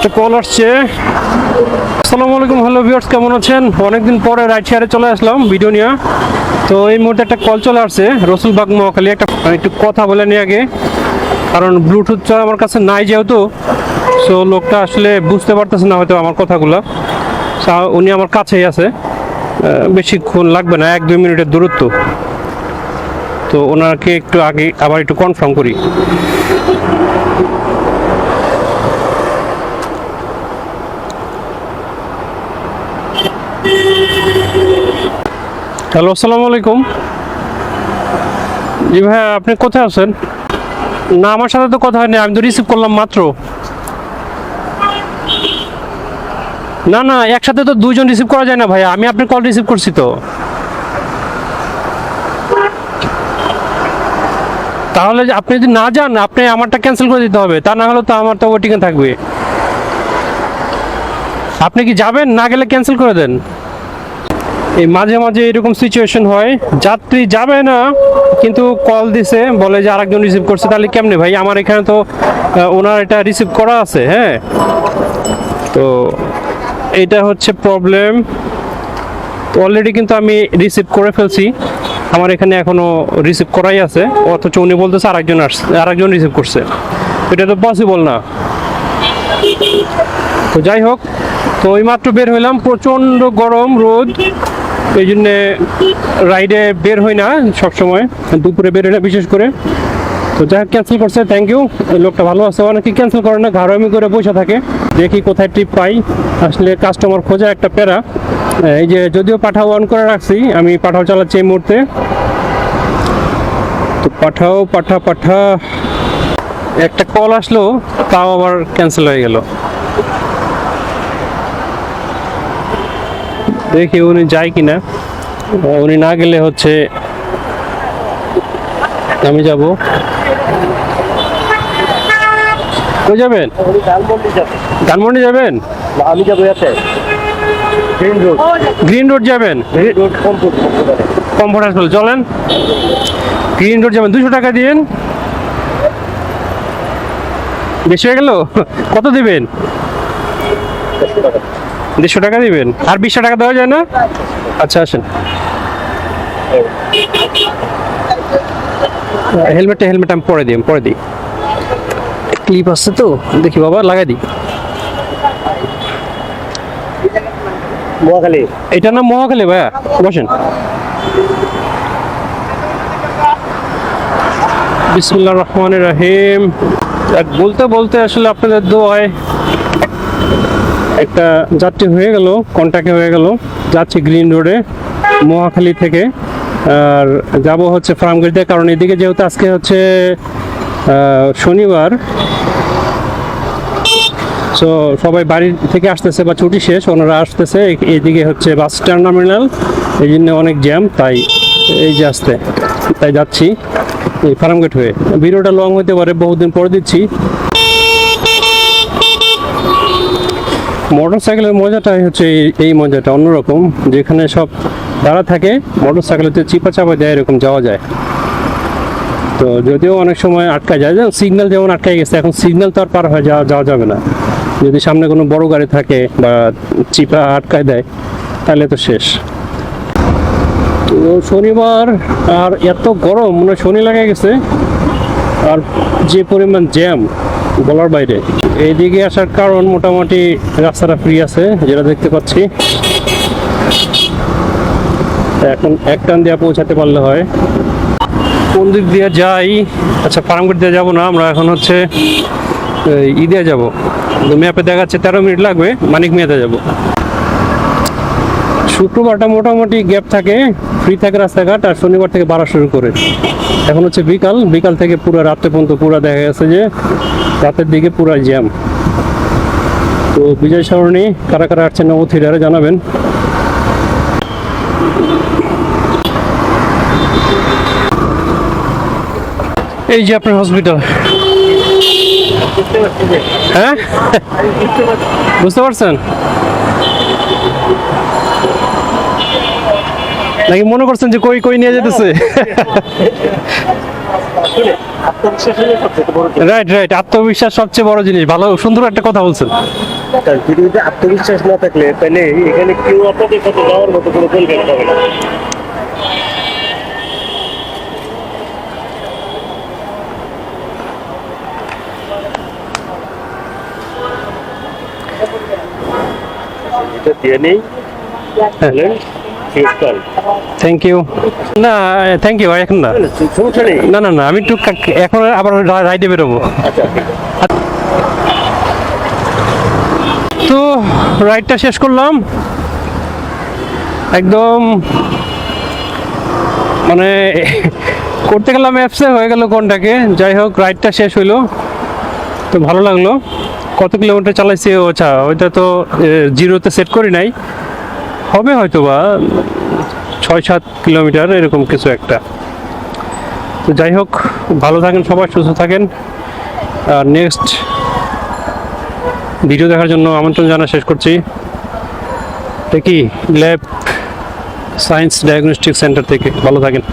একটা কল আসছে। আসসালামু আলাইকুম, হ্যালো ভিউয়ার্স, কেমন আছেন? অনেকদিন পরে রাইড শেয়ারে চলে আসলাম ভিডিও নিয়ে। তো এই মুহূর্তে একটা কল চলে আসছে রসুলবাগ মহাখালী। একটু কথা বলে নিয়ে আগে, কারণ ব্লুটুথ আমার কাছে নাই যেহেতু, সো লোকটা আসলে বুঝতে পারতেছে না হয়তো আমার কথাগুলো। উনি আমার কাছেই আছে, বেশিক্ষণ লাগবে না, 1-2 মিনিটের দূরত্ব। তো ওনাকে একটু আগে আবার একটু কনফার্ম করি। হ্যালো, আসসালামু আলাইকুম। জি ভাইয়া, আপনি কোথায় আছেন? না, আমার সাথে তো কথা হয়নি, আমি তো রিসিভ করলাম মাত্র। না না, একসাথে তো দুইজন রিসিভ করা যায় না ভাইয়া, আমি আপনার কল রিসিভ করছি তো। তাহলে আপনি যদি না যান, আপনি আমারটা ক্যান্সেল করে দিতে হবে, তা না হলে তো আমার তো ওয়েটিংয়ে থাকবে। আপনি কি যাবেন? না গেলে ক্যান্সেল করে দেন। এই মাঝে মাঝে এরকম সিচুয়েশন হয়, যাত্রী যাবে না কিন্তু কল দিছে, বলে যে আরেকজন রিসিভ করছে। তাহলে কেমনে ভাই? আমার এখানে তো ওনার এটা রিসিভ করা আছে। হ্যাঁ, তো এটা হচ্ছে প্রবলেম। অলরেডি কিন্তু আমি রিসিভ করে ফেলছি, আমার এখানে এখনো রিসিভ করাই আছে, অথচ উনি বলতেছে আরেকজন রিসিভ করছে। এটা তো পসিবল না। তো যাই হোক, তো ওই মাত্র বের হইলাম, প্রচণ্ড গরম রোদ, এই জন্যে রাইডে বের হই না সবসময়, দুপুরে বের হই না বিশেষ করে। তো যাই হোক, ক্যান্সেল করছে, থ্যাংক ইউ। লোকটা ভালো আছে। অনেকে ক্যান্সেল করে না, ঘাড়ামি করে বসে থাকে, দেখি কোথায় ট্রিপ পাই। আসলে কাস্টমার খোঁজা একটা প্যারা। এই যে যদিও পাঠাও অন করে রাখছি, আমি পাঠাও চালাচ্ছি এই মুহূর্তে। তো পাঠা একটা কল আসলো, তাও আবার ক্যান্সেল হয়ে গেল। দেখি উনি যায় কিনা। উনি না গেলে হচ্ছে আমি যাব। কই যাবেন? ধানমন্ডি যাবেন? আমি যাবো গ্রিন রোড যাবেন? কমফোর্ট হাসপাতাল চলেন, গ্রিন রোড যাবেন। 200 টাকা দিন। বেশি হয়ে গেল? কত দিবেন? 150 টাকা দিবেন। আর 20 টাকা দেওয়া যায় না? আচ্ছা, আসেন। হেলমেট আমি পরে দিই। ক্লিপ আছে তো, দেখি বাবা, লাগাই দিই। মহাখালী, এটা না মহাখালী ভাইয়া, বসেন। বিসমিল্লাহির রহমানির রহিম। বলতে বলতে আসলে আপনাদের দোয়ায় একটা যাত্রী হয়ে গেল, কন্ট্যাক্টে হয়ে গেল। যাচ্ছি গ্রিন রোডে মহাখালী থেকে, আর যাব হচ্ছে ফার্মগেট দিয়ে, কারণ এদিকে যেহেতু আজকে হচ্ছে শনিবার, সো সবাই বাড়ি থেকে আসতেছে বা ছুটি শেষ, ওনারা আসতেছে। এইদিকে হচ্ছে বাস টার্মিনাল, এই জন্য অনেক জ্যাম, তাই এই যে তাই যাচ্ছি এই ফার্মগেট হয়ে। ভিডিওটা লং হতে পারে, বহুদিন পরে দিচ্ছি। মোটরসাইকেলের মজাটাই হচ্ছে এই মজাটা অন্যরকম, যেখানে সব দাঁড়া থাকে, মোটরসাইকেলেতে চিপা চাপা দেয়, এরকম যাওয়া যায়। তো যদিও অনেক সময় আটকা যায়, সিগন্যাল যেমন আটকাই গেছে, এখন সিগন্যাল তো আর পার হয়ে যাওয়া যাবে না। যদি সামনে কোনো বড় গাড়ি থাকে বা চিপা আটকায় দেয়, তাহলে তো শেষ। তো শনিবার আর এত গরম, মনে শনি লাগে গেছে, আর যে পরিমাণ জ্যাম বলার বাইরে। এইদিকে আসার কারণ মোটামুটি রাস্তাটা ফ্রি আছে, যেটা দেখতে পাচ্ছি। এখন এক টান দিয়ে পৌঁছাতে পারলে হয়। কোন দিক দিয়ে যাই? আচ্ছা, ফার্মগেট দিয়ে যাবো না, আমরা এখন হচ্ছে ঈদে যাব। ম্যাপে দেখাচ্ছে 13 মিনিট লাগবে, মানিক মিয়াতে যাব। শুক্রবারটা মোটামুটি গ্যাপ থাকে, ফ্রি থাকে রাস্তাঘাট, আর শনিবার থেকে বাড়া শুরু করে। এখন হচ্ছে বিকাল থেকে পুরো রাত্রে পর্যন্ত পুরো দেখা গেছে যে রাতের দিকে পুরো জ্যাম। তো বিজয় সরণি কারা কারা আসছেন নব থিয়েটারে জানাবেন। এই যে আপনার হসপিটাল। হ্যাঁ, বুঝতে পারছেন নাকি মনে করছেন যে কই নিয়ে যেতেছে? আসলে আত্মবিশ্বাস হলে সবচেয়ে বড় জিনিস। রাইট রাইট, আত্মবিশ্বাস সবচেয়ে বড় জিনিস। ভালো সুন্দর একটা কথা বলছেন। কারণ পৃথিবীতে আত্মবিশ্বাস না থাকলে তাহলে এখানে কেউ আপনাদের সাথে যাওয়ার মতো কোনো পরিবেশ পাবে না। এটা দিয়ে নেই বলেন, শীতকাল। Thank you. না থ্যাংক ইউ, এখন না। সমস্যা নেই। না না না, আমি একটু এখন আবার রাইডে বেরোবো। আচ্ছা তো রাইডটা শেষ করলাম একদম, মানে করতে গেলাম অ্যাপসে, হয়ে গেল কোনটাকে। যাই হোক, রাইডটা শেষ হইলো, তো ভালো লাগলো। কত কিলোমিটার চালাইছি? ও আচ্ছা, ওইটা তো জিরোতে সেট করি নাই, হবে হয়তো বা 6-7 কিলোমিটার এরকম কিছু একটা। তো যাই হোক, ভালো থাকেন সবাই, সুস্থ থাকেন। আর নেক্সট ভিডিও দেখার জন্য আমন্ত্রণ জানা শেষ করছি। এটা কি ল্যাব সায়েন্স ডায়াগনস্টিক সেন্টার থেকে। ভালো থাকেন।